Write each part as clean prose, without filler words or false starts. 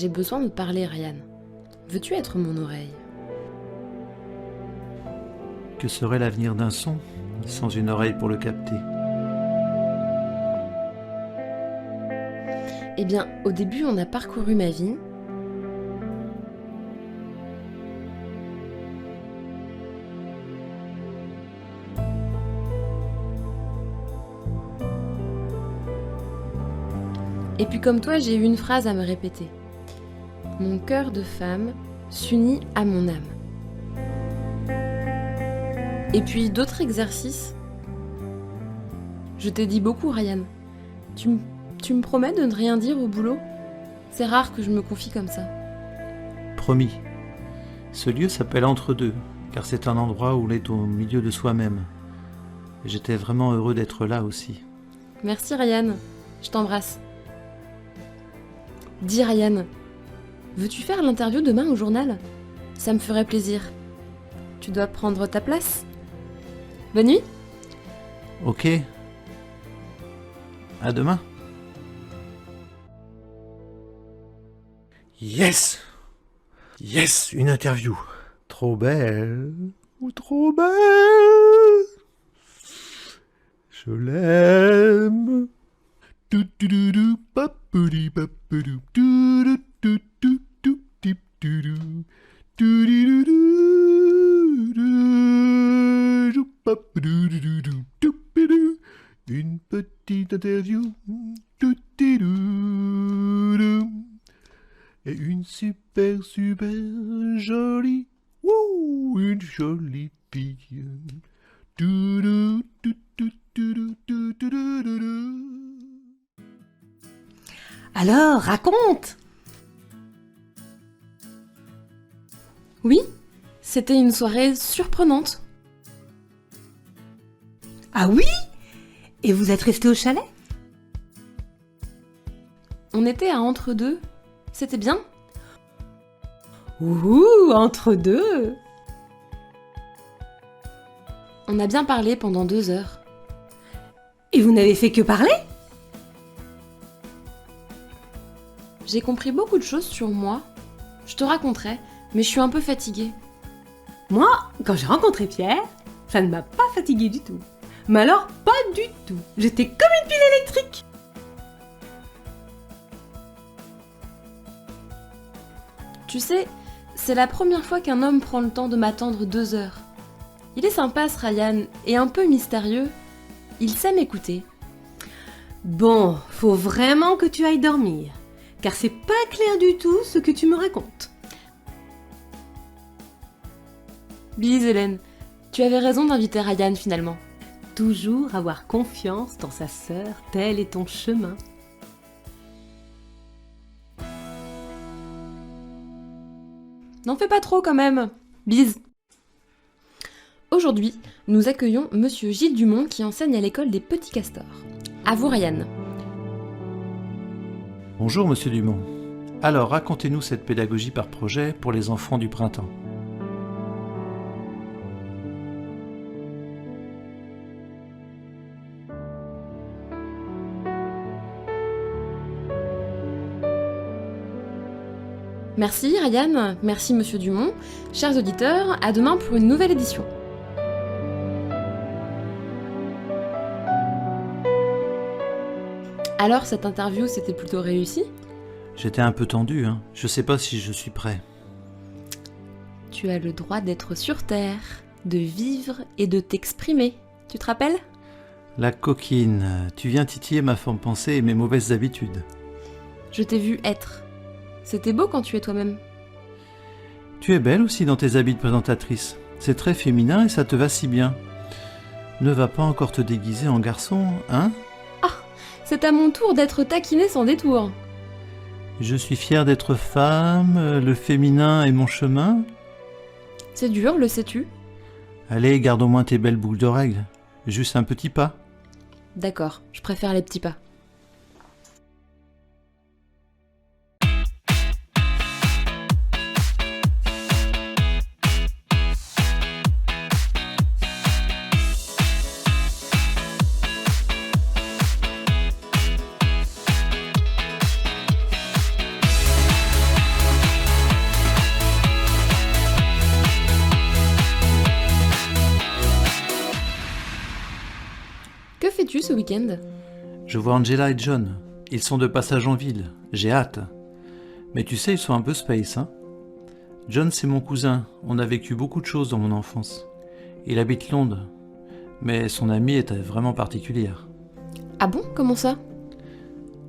J'ai besoin de parler, Ryan. Veux-tu être mon oreille ? Que serait l'avenir d'un son sans une oreille pour le capter ? Eh bien, au début, on a parcouru ma vie. Et puis comme toi, j'ai eu une phrase à me répéter. Mon cœur de femme s'unit à mon âme. Et puis d'autres exercices. Je t'ai dit beaucoup, Ryan. Tu me promets de ne rien dire au boulot ? C'est rare que je me confie comme ça. Promis. Ce lieu s'appelle Entre-deux, car c'est un endroit où l'on est au milieu de soi-même. Et j'étais vraiment heureux d'être là aussi. Merci, Ryan. Je t'embrasse. Dis, Ryan, veux-tu faire l'interview demain au journal ? Ça me ferait plaisir. Tu dois prendre ta place. Bonne nuit. Ok. À demain. Yes! Yes, une interview. Trop belle. Ou trop belle. Je l'aime. Tu-tu-du-du, papou-di, papou-dou, tu-du-tu-tu-tu, tip-tu-du, tu-di-du-du, papou-du-du-du, tup-di-du. Une petite interview. Tu-ti-du-du. Et une super jolie, une jolie fille. Alors, raconte! Oui, c'était une soirée surprenante. Ah oui? Et vous êtes resté au chalet? On était à Entre-deux. C'était bien. Ouh, entre deux! On a bien parlé pendant 2 heures. Et vous n'avez fait que parler? J'ai compris beaucoup de choses sur moi. Je te raconterai, mais je suis un peu fatiguée. Moi, quand j'ai rencontré Pierre, ça ne m'a pas fatiguée du tout. Mais alors, pas du tout. J'étais comme une pile électrique. Tu sais, c'est la première fois qu'un homme prend le temps de m'attendre 2 heures. Il est sympa ce Ryan, et un peu mystérieux. Il sait m'écouter. Bon, faut vraiment que tu ailles dormir. Car c'est pas clair du tout ce que tu me racontes. Bise, Hélène, tu avais raison d'inviter Ryan finalement. Toujours avoir confiance dans sa sœur, tel est ton chemin. N'en fais pas trop quand même. Bise. Aujourd'hui, nous accueillons Monsieur Gilles Dumont qui enseigne à l'école des Petits Castors. À vous, Ryan. Bonjour Monsieur Dumont. Alors, racontez-nous cette pédagogie par projet pour les enfants du printemps. Merci Ryan, merci Monsieur Dumont. Chers auditeurs, à demain pour une nouvelle édition. Alors, cette interview, c'était plutôt réussi ? J'étais un peu tendu, hein. Je sais pas si je suis prêt. Tu as le droit d'être sur Terre, de vivre et de t'exprimer. Tu te rappelles ? La coquine, tu viens titiller ma forme pensée et mes mauvaises habitudes. Je t'ai vu être. C'était beau quand tu es toi-même. Tu es belle aussi dans tes habits de présentatrice. C'est très féminin et ça te va si bien. Ne va pas encore te déguiser en garçon, hein ? C'est à mon tour d'être taquinée sans détour. Je suis fier d'être femme, le féminin est mon chemin. C'est dur, le sais-tu ? Allez, garde au moins tes belles boucles d'oreilles. Juste un petit pas. D'accord, je préfère les petits pas. fais-tu ce week-end? Je vois Angela et John. Ils sont de passage en ville. J'ai hâte. Mais tu sais, ils sont un peu space, hein. John, c'est mon cousin. On a vécu beaucoup de choses dans mon enfance. Il habite Londres. Mais son amie est vraiment particulière. Ah bon, comment ça?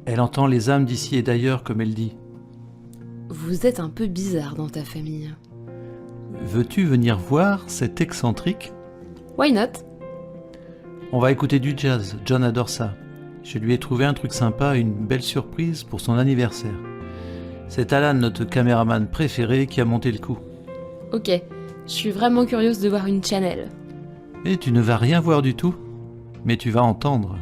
Elle entend les âmes d'ici et d'ailleurs, comme elle dit. Vous êtes un peu bizarre dans ta famille. Veux-tu venir voir cet excentrique? Why not? On va écouter du jazz. John adore ça. Je lui ai trouvé un truc sympa, une belle surprise pour son anniversaire. C'est Alan, notre caméraman préféré, qui a monté le coup. Ok, je suis vraiment curieuse de voir une channel. Et tu ne vas rien voir du tout, mais tu vas entendre.